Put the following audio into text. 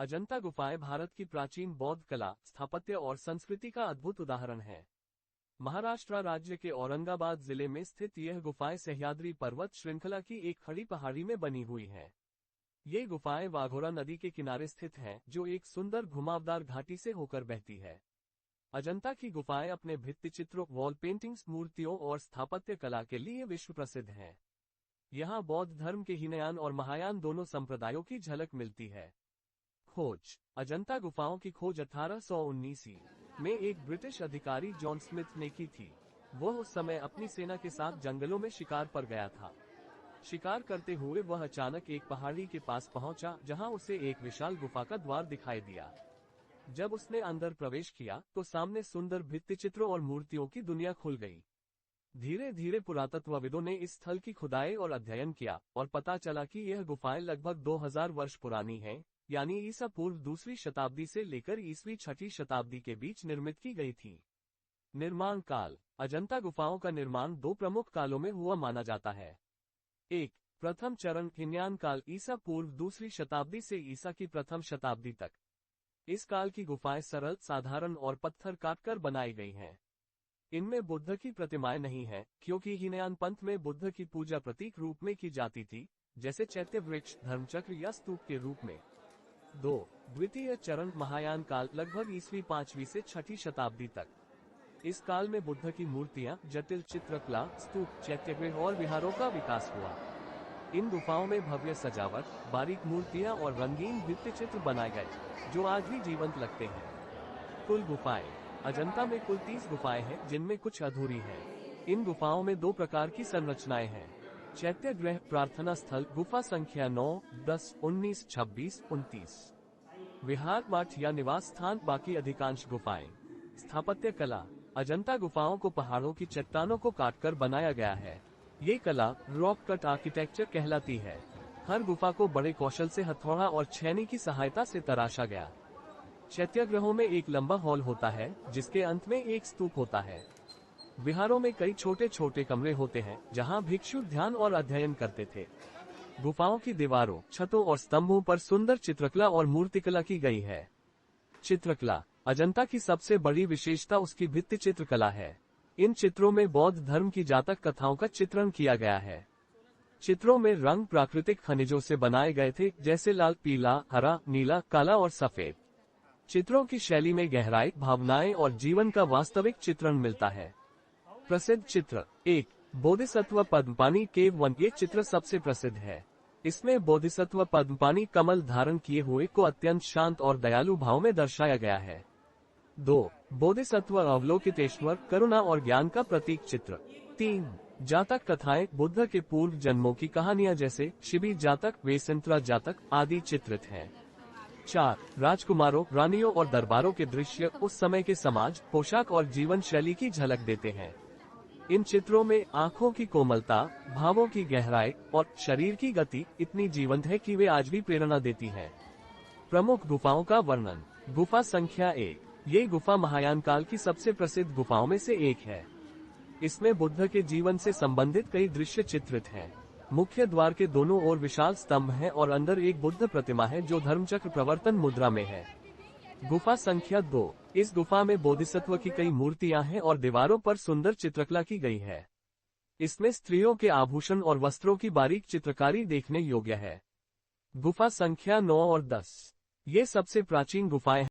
अजंता गुफाएं भारत की प्राचीन बौद्ध कला, स्थापत्य और संस्कृति का अद्भुत उदाहरण है। महाराष्ट्र राज्य के औरंगाबाद जिले में स्थित यह गुफाएं सह्याद्री पर्वत श्रृंखला की एक खड़ी पहाड़ी में बनी हुई हैं। ये गुफाएं वाघोरा नदी के किनारे स्थित हैं, जो एक सुंदर घुमावदार घाटी से होकर बहती है। अजंता की गुफाएं अपने भित्तिचित्रों, वॉल पेंटिंग्स, मूर्तियों और स्थापत्य कला के लिए विश्व प्रसिद्ध हैं। यहाँ बौद्ध धर्म के हीनयान और महायान दोनों संप्रदायों की झलक मिलती है। खोज। अजंता गुफाओं की खोज 1819 में एक ब्रिटिश अधिकारी जॉन स्मिथ ने की थी। वह उस समय अपनी सेना के साथ जंगलों में शिकार पर गया था। शिकार करते हुए वह अचानक एक पहाड़ी के पास पहुंचा, जहां उसे एक विशाल गुफा का द्वार दिखाई दिया। जब उसने अंदर प्रवेश किया तो सामने सुंदर भित्तिचित्रों और मूर्तियों की दुनिया खुल गई। धीरे धीरे पुरातत्वविदों ने इस स्थल की खुदाई और अध्ययन किया और पता चला कि यह गुफाएं लगभग 2000 वर्ष पुरानी हैं, यानी ईसा पूर्व दूसरी शताब्दी से लेकर ईसवी छठी शताब्दी के बीच निर्मित की गई थी। निर्माण काल। अजंता गुफाओं का निर्माण दो प्रमुख कालों में हुआ माना जाता है। एक, प्रथम चरण हीनयान काल, ईसा पूर्व दूसरी शताब्दी से ईसा की प्रथम शताब्दी तक। इस काल की गुफाएं सरल, साधारण और पत्थर काटकर बनाई गई हैं। इनमें बुद्ध की प्रतिमाएं नहीं हैं, क्योंकि हीनयान पंथ में बुद्ध की पूजा प्रतीक रूप में की जाती थी, जैसे चैत्य वृक्ष, धर्मचक्र या स्तूप के रूप में। 2, द्वितीय चरण महायान काल, लगभग ईसवी 5वीं से 6ठी शताब्दी तक। इस काल में बुद्ध की मूर्तियां, जटिल चित्रकला, स्तूप, चैत्यगृह और विहारों का विकास हुआ। इन गुफाओं में भव्य सजावट, बारीक मूर्तियां और रंगीन भित्तिचित्र बनाए गए, जो आज भी जीवंत लगते हैं। कुल गुफाएं। अजंता में कुल 30 गुफाएं हैं, जिनमें कुछ अधूरी हैं। इन गुफाओं में दो प्रकार की संरचनाएं हैं। चैत्यगृह, प्रार्थना स्थल, गुफा संख्या 9, 10, 19, 26, 29। विहार, मठ या निवास स्थान, बाकी अधिकांश गुफाएं। स्थापत्य कला। अजंता गुफाओं को पहाड़ों की चट्टानों को काटकर बनाया गया है। ये कला रॉक कट आर्किटेक्चर कहलाती है। हर गुफा को बड़े कौशल से हथौड़ा और छेनी की सहायता से तराशा गया। चैत्यगृहों में एक लंबा हॉल होता है, जिसके अंत में एक स्तूप होता है। विहारों में कई छोटे छोटे कमरे होते हैं, जहां भिक्षु ध्यान और अध्ययन करते थे। गुफाओं की दीवारों, छतों और स्तंभों पर सुंदर चित्रकला और मूर्तिकला की गई है। चित्रकला। अजंता की सबसे बड़ी विशेषता उसकी भित्ति चित्रकला है। इन चित्रों में बौद्ध धर्म की जातक कथाओं का चित्रण किया गया है। चित्रों में रंग प्राकृतिक खनिजों से बनाए गए थे, जैसे लाल, पीला, हरा, नीला, काला और सफेद। चित्रों की शैली में गहराई, भावनाएं और जीवन का वास्तविक चित्रण मिलता है। प्रसिद्ध चित्र। 1, बोधिसत्व पद्मपानी केव 1। ये चित्र सबसे प्रसिद्ध है। इसमें बोधिसत्व पद्मपानी कमल धारण किए हुए को अत्यंत शांत और दयालु भाव में दर्शाया गया है। 2, बोधिसत्व अवलोकितेश्वर, करुणा और ज्ञान का प्रतीक चित्र। 3, जातक कथाएं, बुद्ध के पूर्व जन्मों की कहानियां जैसे शिबी जातक, वेसेंत्रा जातक आदि चित्रित हैं। 4, राजकुमारों, रानियों और दरबारों के दृश्य उस समय के समाज, पोशाक और जीवन शैली की झलक देते हैं। इन चित्रों में आंखों की कोमलता, भावों की गहराई और शरीर की गति इतनी जीवंत है कि वे आज भी प्रेरणा देती हैं। प्रमुख गुफाओं का वर्णन। गुफा संख्या 1। ये गुफा महायान काल की सबसे प्रसिद्ध गुफाओं में से एक है। इसमें बुद्ध के जीवन से संबंधित कई दृश्य चित्रित हैं। मुख्य द्वार के दोनों ओर विशाल स्तंभ हैं और अंदर एक बुद्ध प्रतिमा है, जो धर्मचक्र प्रवर्तन मुद्रा में है। गुफा संख्या 2। इस गुफा में बोधिसत्व की कई मूर्तियां हैं और दीवारों पर सुंदर चित्रकला की गई है। इसमें स्त्रियों के आभूषण और वस्त्रों की बारीक चित्रकारी देखने योग्य है। गुफा संख्या 9 और 10। ये सबसे प्राचीन गुफाएं